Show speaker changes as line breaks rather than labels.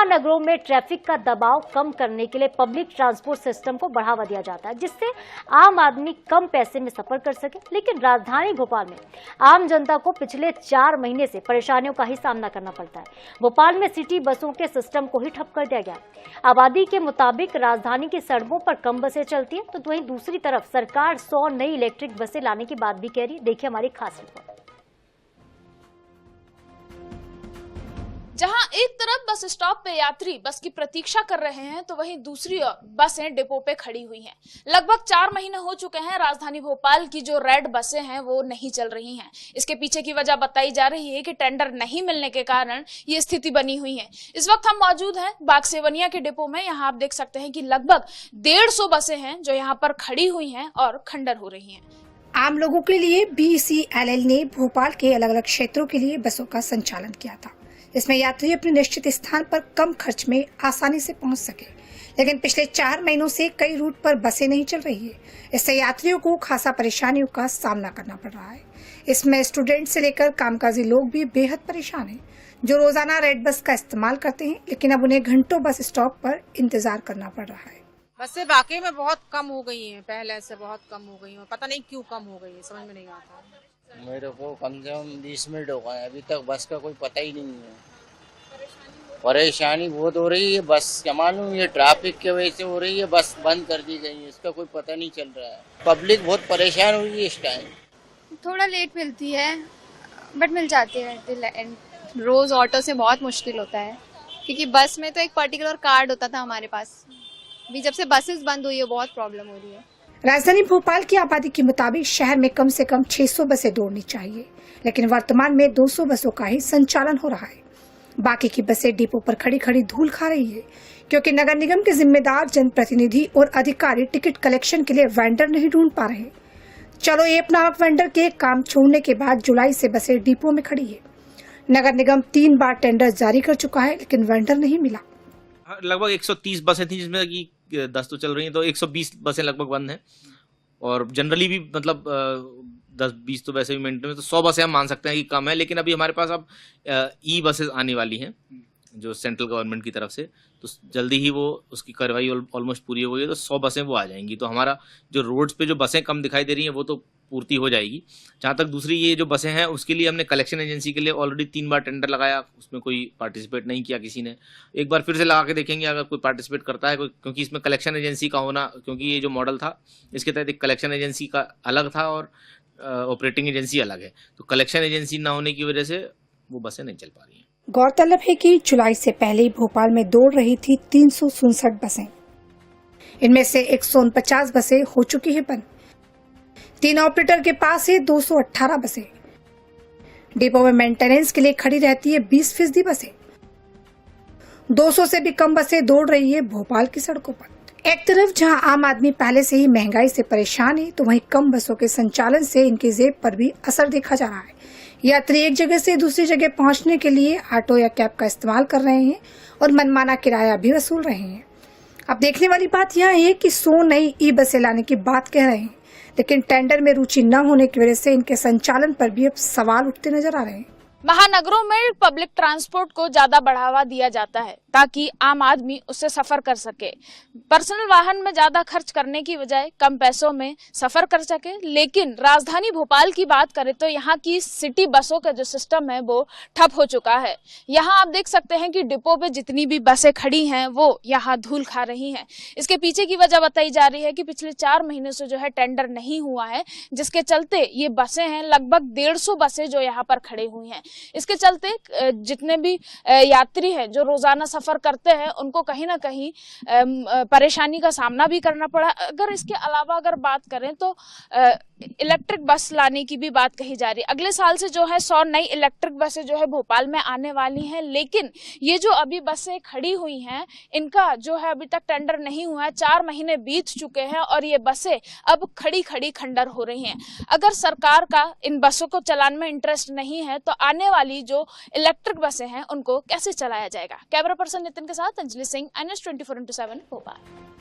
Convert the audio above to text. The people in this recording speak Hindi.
महानगरों में ट्रैफिक का दबाव कम करने के लिए पब्लिक ट्रांसपोर्ट सिस्टम को बढ़ावा दिया जाता है, जिससे आम आदमी कम पैसे में सफर कर सके। लेकिन राजधानी भोपाल में आम जनता को पिछले 4 महीने से परेशानियों का ही सामना करना पड़ता है। भोपाल में सिटी बसों के सिस्टम को ही ठप कर दिया गया। आबादी के मुताबिक राजधानी की सड़कों पर कम बसें चलती हैं, तो वहीं दूसरी तरफ सरकार 100 नई इलेक्ट्रिक बसें लाने की बात भी कह रही है। देखिए हमारी खास रिपोर्ट।
जहां एक तरफ बस स्टॉप पे यात्री बस की प्रतीक्षा कर रहे हैं, तो वहीं दूसरी ओर बसें डिपो पे खड़ी हुई हैं। लगभग 4 महीने हो चुके हैं राजधानी भोपाल की जो रेड बसें हैं वो नहीं चल रही हैं। इसके पीछे की वजह बताई जा रही है कि टेंडर नहीं मिलने के कारण ये स्थिति बनी हुई है। इस वक्त हम मौजूद हैं बागसेवनिया के डिपो में। यहाँ आप देख सकते हैं कि लगभग 150 बसें हैं जो यहाँ पर खड़ी हुई हैं और खंडर हो रही हैं।
आम लोगों के लिए BECLL ने भोपाल के अलग अलग क्षेत्रों के लिए बसों का संचालन किया था। इसमें यात्री अपने निश्चित स्थान पर कम खर्च में आसानी से पहुंच सके। लेकिन पिछले 4 महीनों से कई रूट पर बसें नहीं चल रही है। इससे यात्रियों को खासा परेशानियों का सामना करना पड़ रहा है। इसमें स्टूडेंट से लेकर कामकाजी लोग भी बेहद परेशान हैं, जो रोजाना रेड बस का इस्तेमाल करते हैं, लेकिन अब उन्हें घंटों बस स्टॉप पर इंतजार करना पड़ रहा है।
बसें वाकई में बहुत कम हो गई हैं, पहले से बहुत कम हो गई हैं। पता नहीं क्यों कम हो गई है, समझ में नहीं आता।
मेरे को कम से कम 20 मिनट हो गए, अभी तक बस का कोई पता ही नहीं है। परेशानी बहुत हो रही है। बस क्या मालूम ये ट्रैफिक की वजह से हो रही है, बस बंद कर दी गई है, इसका कोई पता नहीं चल रहा है। पब्लिक बहुत परेशान हुई है इस टाइम।
थोड़ा लेट मिलती है बट मिल जाती है। रोज ऑटो से बहुत मुश्किल होता है, क्योंकि बस में तो एक पर्टिकुलर कार्ड होता था हमारे पास। अभी जब से बसेस बंद हुई है बहुत प्रॉब्लम हो रही है।
राजधानी भोपाल की आबादी के मुताबिक शहर में कम से कम 600 बसें दौड़नी चाहिए, लेकिन वर्तमान में 200 बसों का ही संचालन हो रहा है। बाकी की बसें डिपो पर खड़ी खड़ी धूल खा रही है, क्योंकि नगर निगम के जिम्मेदार जनप्रतिनिधि और अधिकारी टिकट कलेक्शन के लिए वेंडर नहीं ढूंढ पा रहे। चलो ऐप नामक वेंडर के काम छोड़ने के बाद जुलाई से बसें डिपो में खड़ी है। नगर निगम 3 बार टेंडर जारी कर चुका है, लेकिन वेंडर नहीं मिला।
लगभग 130 बसें थी, जिसमें कि 10 तो चल रही हैं, तो 120 बसें लगभग बंद हैं। और जनरली भी मतलब 10-20 तो वैसे भी मिनट में, तो 100 बसें हम मान सकते हैं कि कम है। लेकिन अभी हमारे पास अब ई बसेस आने वाली हैं जो सेंट्रल गवर्नमेंट की तरफ से, तो जल्दी ही वो उसकी कार्रवाई ऑलमोस्ट पूरी हो गई है, तो 100 बसें वो आ जाएंगी। तो हमारा जो रोड्स पे जो बसें कम दिखाई दे रही हैं वो तो पूर्ति हो जाएगी। जहाँ तक दूसरी ये जो बसें हैं उसके लिए हमने कलेक्शन एजेंसी के लिए ऑलरेडी 3 बार टेंडर लगाया, उसमें कोई पार्टिसिपेट नहीं किया किसी ने। एक बार फिर से लगा के देखेंगे अगर कोई पार्टिसिपेट करता है, क्योंकि इसमें कलेक्शन एजेंसी का होना, क्योंकि ये जो मॉडल था इसके तहत एक कलेक्शन एजेंसी का अलग था और ऑपरेटिंग एजेंसी अलग है, तो कलेक्शन एजेंसी ना होने की वजह से वो बसें नहीं चल पा रही हैं।
गौरतलब है कि जुलाई से पहले ही भोपाल में दौड़ रही थी 367 बसें। इनमें से 149 बसें हो चुकी है बंद। 3 ऑपरेटर के पास है 218 बसें। डिपो में मेंटेनेंस के लिए खड़ी रहती है 20% बसें। 200 से भी कम बसें दौड़ रही है भोपाल की सड़कों पर। एक तरफ जहां आम आदमी पहले से ही महंगाई से परेशान है, तो वहीं कम बसों के संचालन से इनकी जेब पर भी असर देखा जा रहा है। यात्री एक जगह से दूसरी जगह पहुंचने के लिए ऑटो या कैब का इस्तेमाल कर रहे हैं और मनमाना किराया भी वसूल रहे हैं। अब देखने वाली बात यह है कि 100 नई ई बसें लाने की बात कह रहे हैं, लेकिन टेंडर में रुचि न होने की वजह से इनके संचालन पर भी अब सवाल उठते नजर आ रहे हैं।
महानगरों में पब्लिक ट्रांसपोर्ट को ज्यादा बढ़ावा दिया जाता है ताकि आम आदमी उससे सफर कर सके। पर्सनल वाहन में ज्यादा खर्च करने की बजाय कम पैसों में सफर कर सके। लेकिन राजधानी भोपाल की बात करें तो यहाँ की सिटी बसों का जो सिस्टम है वो ठप हो चुका है। यहाँ आप देख सकते हैं कि डिपो पे जितनी भी बसें खड़ी हैं वो यहाँ धूल खा रही हैं। इसके पीछे की वजह बताई जा रही है कि पिछले 4 महीने से जो है टेंडर नहीं हुआ है, जिसके चलते ये बसें हैं लगभग 150 बसें जो यहाँ पर खड़ी हुई हैं। इसके चलते जितने भी यात्री हैं जो रोजाना सफर करते हैं उनको कहीं ना कहीं परेशानी का सामना भी करना पड़ा। अगर इसके अलावा अगर बात करें तो इलेक्ट्रिक बस लाने की भी बात कही जा रही है। अगले साल से जो है 100 नई इलेक्ट्रिक बसें जो है भोपाल में आने वाली हैं। लेकिन ये जो अभी बसें खड़ी हुई हैं इनका जो है अभी तक टेंडर नहीं हुआ है। 4 महीने बीत चुके हैं और ये बसें अब खड़ी खड़ी खंडर हो रही हैं। अगर सरकार का इन बसों को चलाने में इंटरेस्ट नहीं है तो आने वाली जो इलेक्ट्रिक बसें हैं उनको कैसे चलाया जाएगा। कैमरा पर्सन नितिन के साथ अंजलि सिंह, INS 24/7 भोपाल।